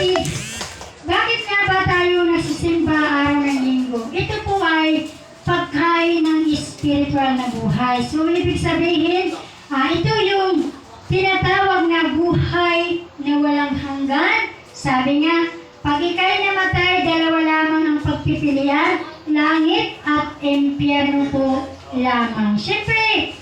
kapatid, bakit nga ba tayo nagsisimba araw ng linggo? Ito po ay pagkain ng spiritual na buhay. So, ibig sabihin, ito yung tinatawag na buhay na walang hanggan. Sabi nga, pag ika'y namatay, dalawa lamang ang pagpipilian, langit at impyerno po lamang. Siyempre,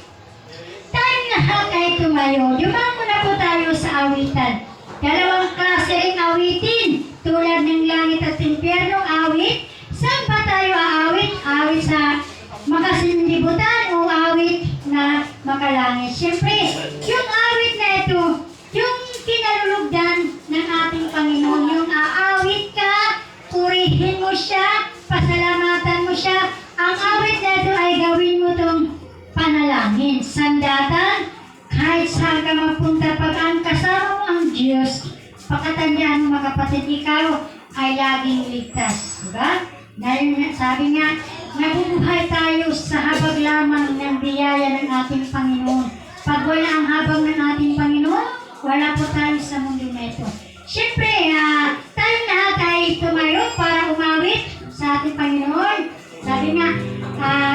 tayong lahat ay tumayo. Yumango na po tayo sa awitan. Dalawang klase ring awitin, tulad ng langit at impyerno awit. Saan pa tayo aawit? Awit sa makasinlibutan o awit na makalangit. Siyempre, yung awit na ito, yung kinalulugdan ng ating Panginoon, yung aawit ka, purihin mo siya, pasalamatan mo siya. Ang awit na ito ay gawin mo itong panalangin, sandatan, kahit saan ka mapunta, pag ang kasama mo ang Diyos, pakatandaan mo mga kapatid, ikaw ay laging ligtas. Diba? Dahil sabi nga, nabubuhay tayo sa habag lamang ng biyaya ng ating Panginoon. Pag wala ang habag ng ating Panginoon, wala po tayo sa mundo na ito. Siyempre, tayong lahat ay tumayo para umawit sa ating Panginoon. Sabi nga,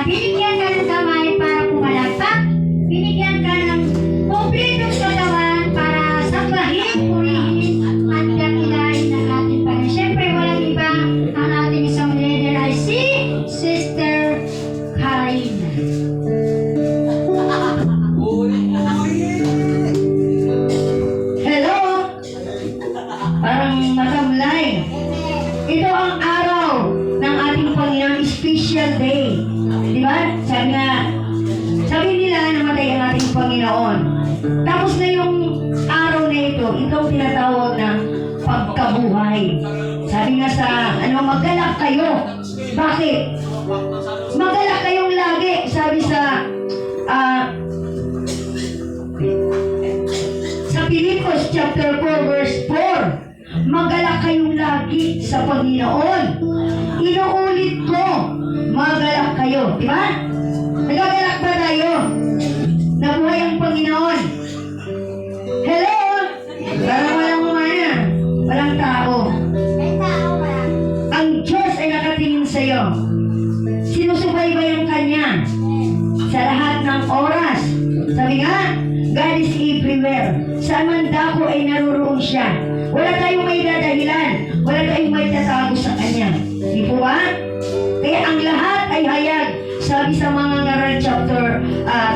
binigyan ka ng kamay para pumalakpak, binigyan ka ng kompletong katawan para sambahin, purihin, at dakilain ng ating Panginoon. Siyempre, walang iba, ang ating isang leader ay si Sister Karina. Hello! Parang matamlay. Ito ang araw ng ating Panginoon, special day. Di ba? Sabi nila namatay ang ating Panginoon. Tapos na yung araw na ito, ito ang tinatawag ng pagkabuhay. Sabi nga sa, magalak kayo. Bakit? Magalak kayong lagi. Sabi sa Pilipos chapter 4 verse 4, magalak kayong lagi sa Panginoon. Inuulit ko, magalak kayo. Di ba? Nagagalak ba tayo? Nabuhay ang Panginoon. Hello? Parang walang umana. Walang tao. Ang Diyos ay nakatingin sa iyo. Sinusubaybayan ka niya sa lahat ng oras. Sabi nga, God is everywhere. Saan man dako ay naroroon siya. Wala tayong may dadahilan. Wala tayong may tatago sa Kanya. Di po ba? Kaya ang lahat ay hayag. Sabi sa mga ngaral chapter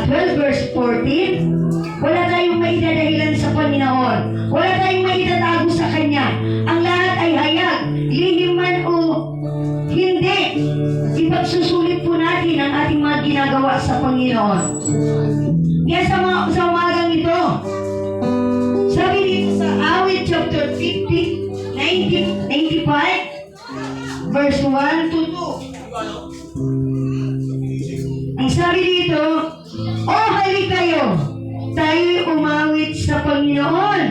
12 verse 14, wala tayong may dadahilan sa Panginoon. Wala tayong may tatago sa Kanya. Ang lahat ay hayag. Lihim man o hindi. Ipagsusulit po natin ang ating mga ginagawa sa Panginoon. Kaya sa umagang ito, sabi dito sa awit chapter 50, 95, verse 1 to 2. Ang sabi dito, halik kayo, tayo'y umawit sa Panginoon.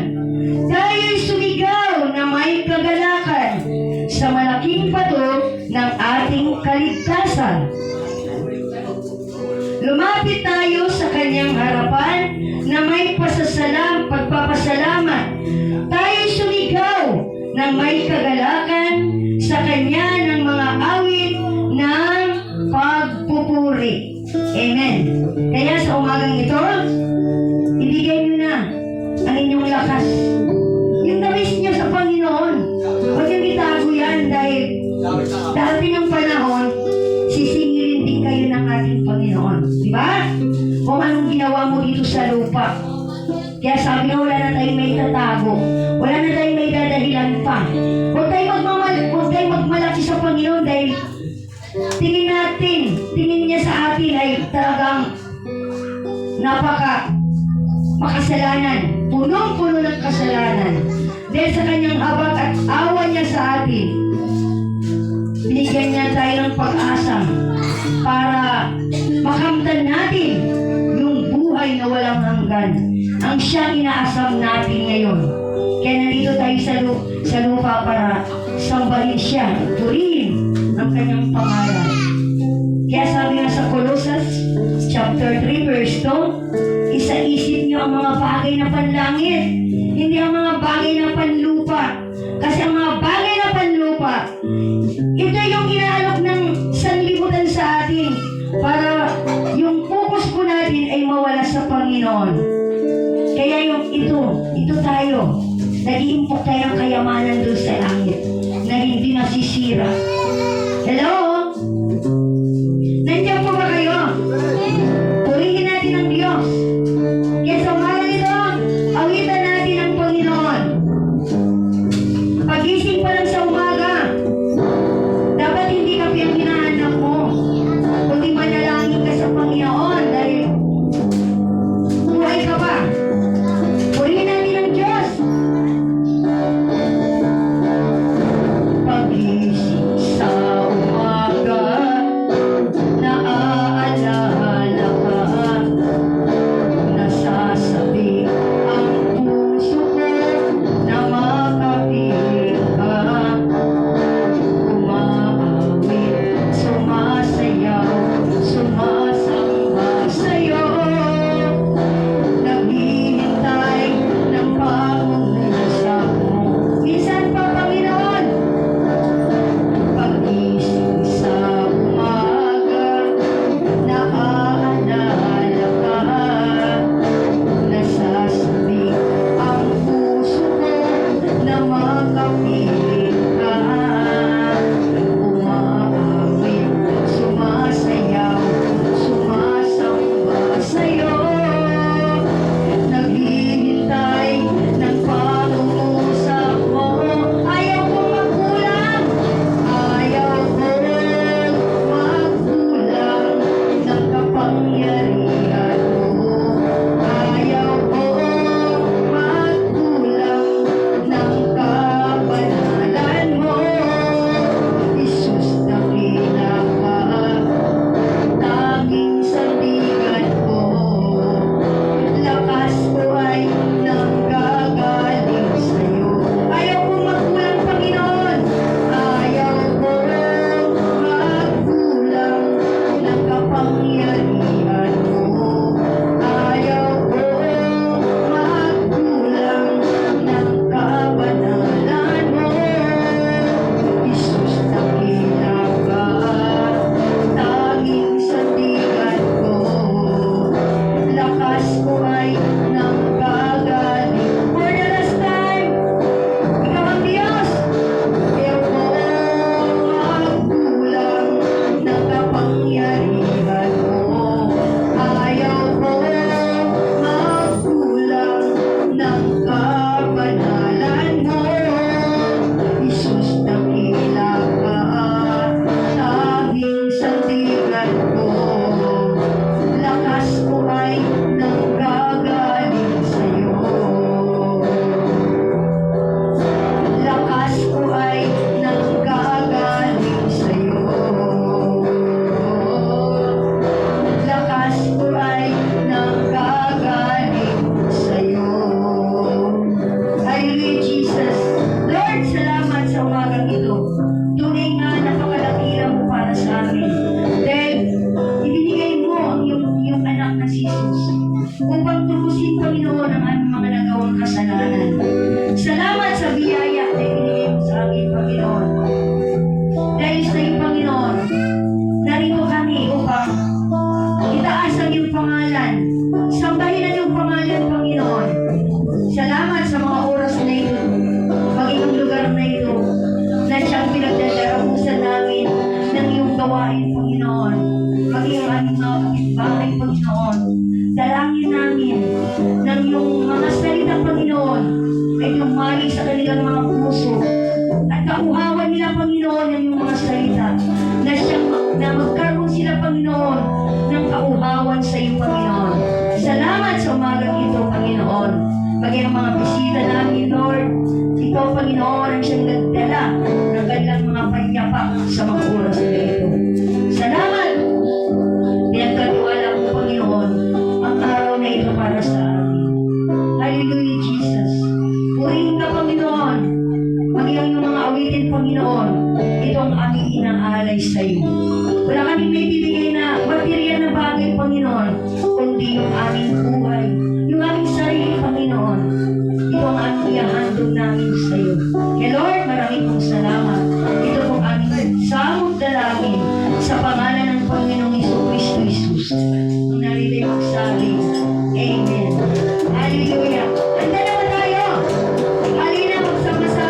Tayo'y sumigaw na may kagalakan sa malaking bato ng ating kaligtasan. Lumapit tayo sa Kanyang harapan na may pagpapasalamat. Tayo'y sumigaw ng may kagalakan sa Kanya ng mga awit ng pagpupuri. Amen. Kaya sa umagang ito, ibigay nyo na ang inyong lakas. Yung nabis nyo sa Panginoon, huwag yung itago yan dahil dati ng panahon, sisingilin din kayo ng ating Panginoon. Diba? Kung anong ginawa mo dito sa lupa. Kaya sabi na wala na tayong may tatago. Wala na tayong may dadahilan pa. Huwag tayong magmalaki sa Panginoon dahil tingin niya sa atin ay talagang makasalanan. Punong-puno ng kasalanan. Dahil sa Kanyang habag at awa niya sa atin, binigyan niya tayo ng pag-asa para makamtan natin yung buhay na walang hanggan. Ang siyang inaasam natin ngayon. Kaya nandito tayo sa lupa para sambahin siya, purihin ang Kanyang pangalan. Kaya sabi nga sa Colossus chapter 3 verse 2, isa-isip niyo ang mga bagay na panlangit, hindi ang mga bagay na panlupa. Kasi ang kanyang kayamanan doon sa langit na hindi nasisira. Hello? Nandiyan po ba kayo? Purihin natin ang Diyos. Kaya sa umaga nito, awitan natin ang Panginoon. Pagising pa lang sa umaga, dapat hindi ka pinaghinahanda mo, kundi manalangin ka sa Panginoon dahil buhay ka pa. Purihin natin ang Diyos. Pagising sa umaga, naaalala ka, nasasabi ang puso ko na makapiling ka. Umaawit, sumasayaw, sumasamba sa'yo. Naghihintay ng pangungusap mo. Minsan pa, Panginoon, pagising sa umaga, naaalala ka, nasasabi ang puso ko na makapiling ka. Umaawit, sumasayaw, sumasamba sa'yo. Naghihintay ng pangungusap mo. Ayaw kong magkulang, ayaw kong magkulang ng kapangyarihan mo. Ayaw kong magkulang ng kabanalan mo. Jesus, dakila ka, tanging sandigan ko. Lakas ko ay nanggagaling sa'yo. Ayaw kong magkulang, Panginoon. Ayaw kong magkulang ng kapangyarihan mo. Ayaw kong magkulang ng kabanalan mo. Jesus, dakila ka, tanging sandigan ko. Lakas ko ay nanggagaling. For the last time, ikaw ang Diyos. Ayaw kong magkulang ng kapangyarihan mo. Ayaw kong magkulang ng kabanalan mo. Jesus, dakila ka, tanging sandigan ko. Lakas ko ay nanggagaling sa'yo. Lakas ko ay nanggagaling sa'yo. Lakas ko ay nanggagaling sa'yo. Hallelujah, Jesus. Lord, salamat sa umagang ito. Tunay nga napakalakila mo para sa amin. Dahil ibinigay mo ang iyong anak na si Jesus upang tubusin, Panginoon, ang aming mga nagawang kasalanan. Salamat sa biyaya na ibinigay mo sa amin, Panginoon. Dahil sa iyo, Panginoon, narito kami upang itaas ang iyong pangalan. Sambahin ang iyong pangalan, Panginoon. Salamat sa mga oras na ito, maging ang lugar na ito, na siyang pinagdadaramusan namin ng iyong gawain, Panginoon. Maging ang aming mga kapitbahay, Panginoon. Dalangin namin ng iyong mga salita, Panginoon, ay tumali sa kanilang mga puso. At kauhawan nila, Panginoon, ang iyong mga salita. Na magkaroon sila, Panginoon, ng kauhawan sa iyo, Panginoon. Salamat sa umagang ito, Panginoon. Maging ang mga bisita namin, Lord. Ikaw, Panginoon, ang siyang nagdala ng kanilang mga panyapak sa mga oras na ito. Salamat! Pinagkatiwala mo, Panginoon, ang araw na ito para sa amin. Hallelujah, Jesus. Purihin ka, Panginoon. Maging ang iyong mga awitin, Panginoon. Ito ang aming inaalay sa iyo. Wala kaming may bibigay na material na bagay, Panginoon, kundi yung aming buhay, yung aming sarili, Panginoon. Ito ang aming ihahandog namin sa iyo. Kaya Lord, maraming pong salamat. Ito pong aming samot dalangin sa pangalan ng Panginoong Kristo Jesus. Nung narito yung magsabi, Amen. Hallelujah. Handa naman tayo. Halina magsama-sama.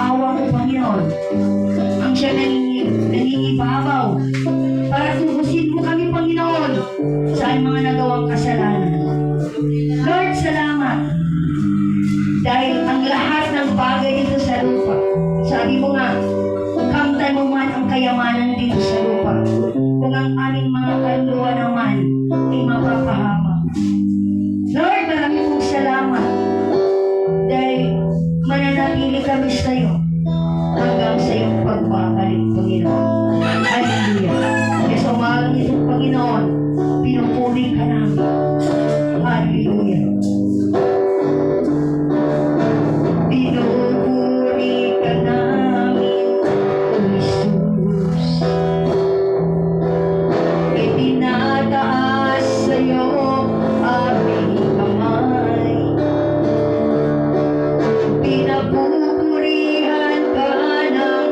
awa mo, Panginoon. Ang siya nangingibabaw para tubusin mo kami, Panginoon, sa aming mga nagawang kasalanan. Lord, salamat. Dahil ang lahat ng bagay dito sa lupa, sabi mo nga, kamtan mo man ang kayamanan dito sa lupa, kung ang aming mga kaluluwa naman ay mapapahamak. Lord, marami pong salamat dahil mananatili kami sa iyo hanggang sa iyong pagbabalik, Panginoon. Hallelujah. Kaya sa umagang ito, Panginoon, pinupuli ka namin. Hallelujah. Pinupuri ka namin, O Jesus. Itinataas sa iyo aming kamay. Pinapupurihan ka ng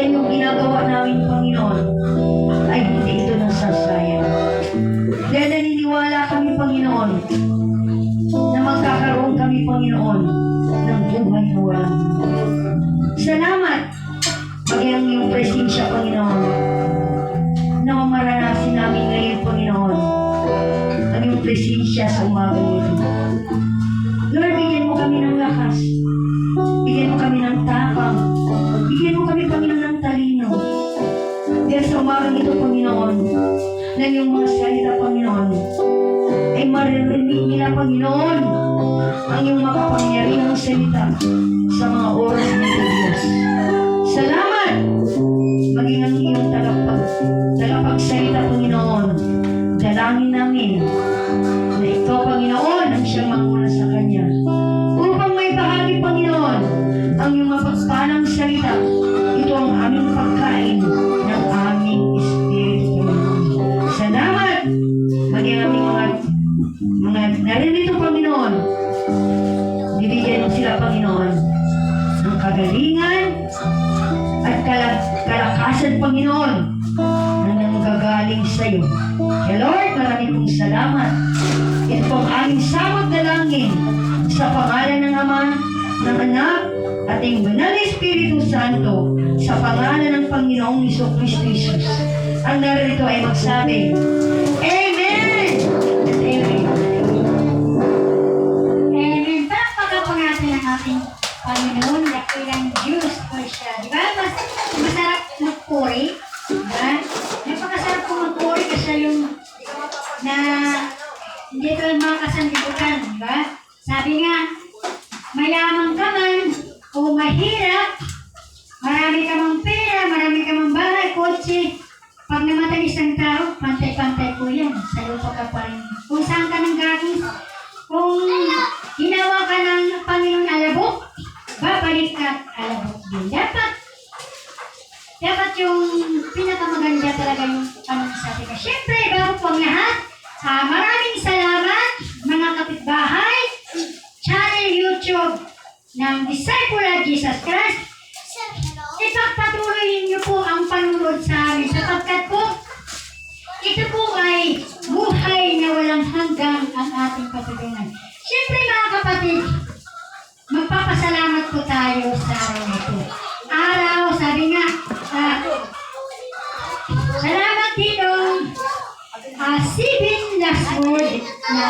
Yan yung ginagawa namin, Panginoon, ay hindi ito nasasayang. Dahil naniniwala kami, Panginoon, na magkakaroon kami, Panginoon, ng buhay na walang hanggan. Salamat, Pagyan yung presensya, Panginoon, na maranasin namin ngayon, Panginoon, ang iyong presensya sa umagang ito. Lord, bigyan mo kami ng lakas. Bigyan mo kami ng tapang. Bigyan mo kami, Panginoon, ng talino. Dahil sa umagang ito, Panginoon, na iyong mga salita, Panginoon, ay maririnig nila, Panginoon, ang iyong makapangyarihang salita sa mga oras na ito, Diyos. Salamat! Maging ang iyong tagapagsalita, Panginoon. Dalangin namin na ikaw, Panginoon, ang siyang manguna sa Kanya. Upang may bahagi, Panginoon, ang iyong mapagpalang salita. Ito ang aming pagkain ng aming espiritu, Panginoon. Salamat! Maging aming mga narinito, Panginoon. Bibigyan mo sila, Panginoon, ng kagalingan at kalakasan, Panginoon, na nanggagaling sa iyo. Kaya Lord, maraming pong salamat. Ito po ang aming samot dalangin sa pangalan ng Ama, ng Anak, at ng Banal na Espiritu Santo, sa pangalan ng Panginoong Jesucristo Jesus. Ang narito ay magsabi, Amen! At Amen. Amen. Palakpakan po natin ang ating Panginoon, dakilang Diyos po siya. Di ba? Masarap magpuri. Diba? Napakasarap po magpuri kasi yung na hindi ito yung mga kasandibutan. Diba? Sabi nga, mayaman ka man o mahirap, marami ka mang pera, marami ka mang bahay, kotse, pag namatay isang tao, pantay-pantay po yan. Sa lupa ka pa rin. Kung saan ka nang galing, kung ginawa ka ng Panginoon alabok, babalik at alabok din. Dapat yung pinakamaganda talaga yung panunsabi ka. Siyempre, bago po ang lahat, maraming salamat mga kapitbahay, channel YouTube ng Disciple of Jesus Christ. Ipagpatuloy niyo po ang panunod sa amin sapagkat po ito po ay buhay na walang hanggang ang ating patutungan. Siyempre mga kapatid, magpapasalamat po tayo sa araw nito. Sabi nga, salamat din 7 last word na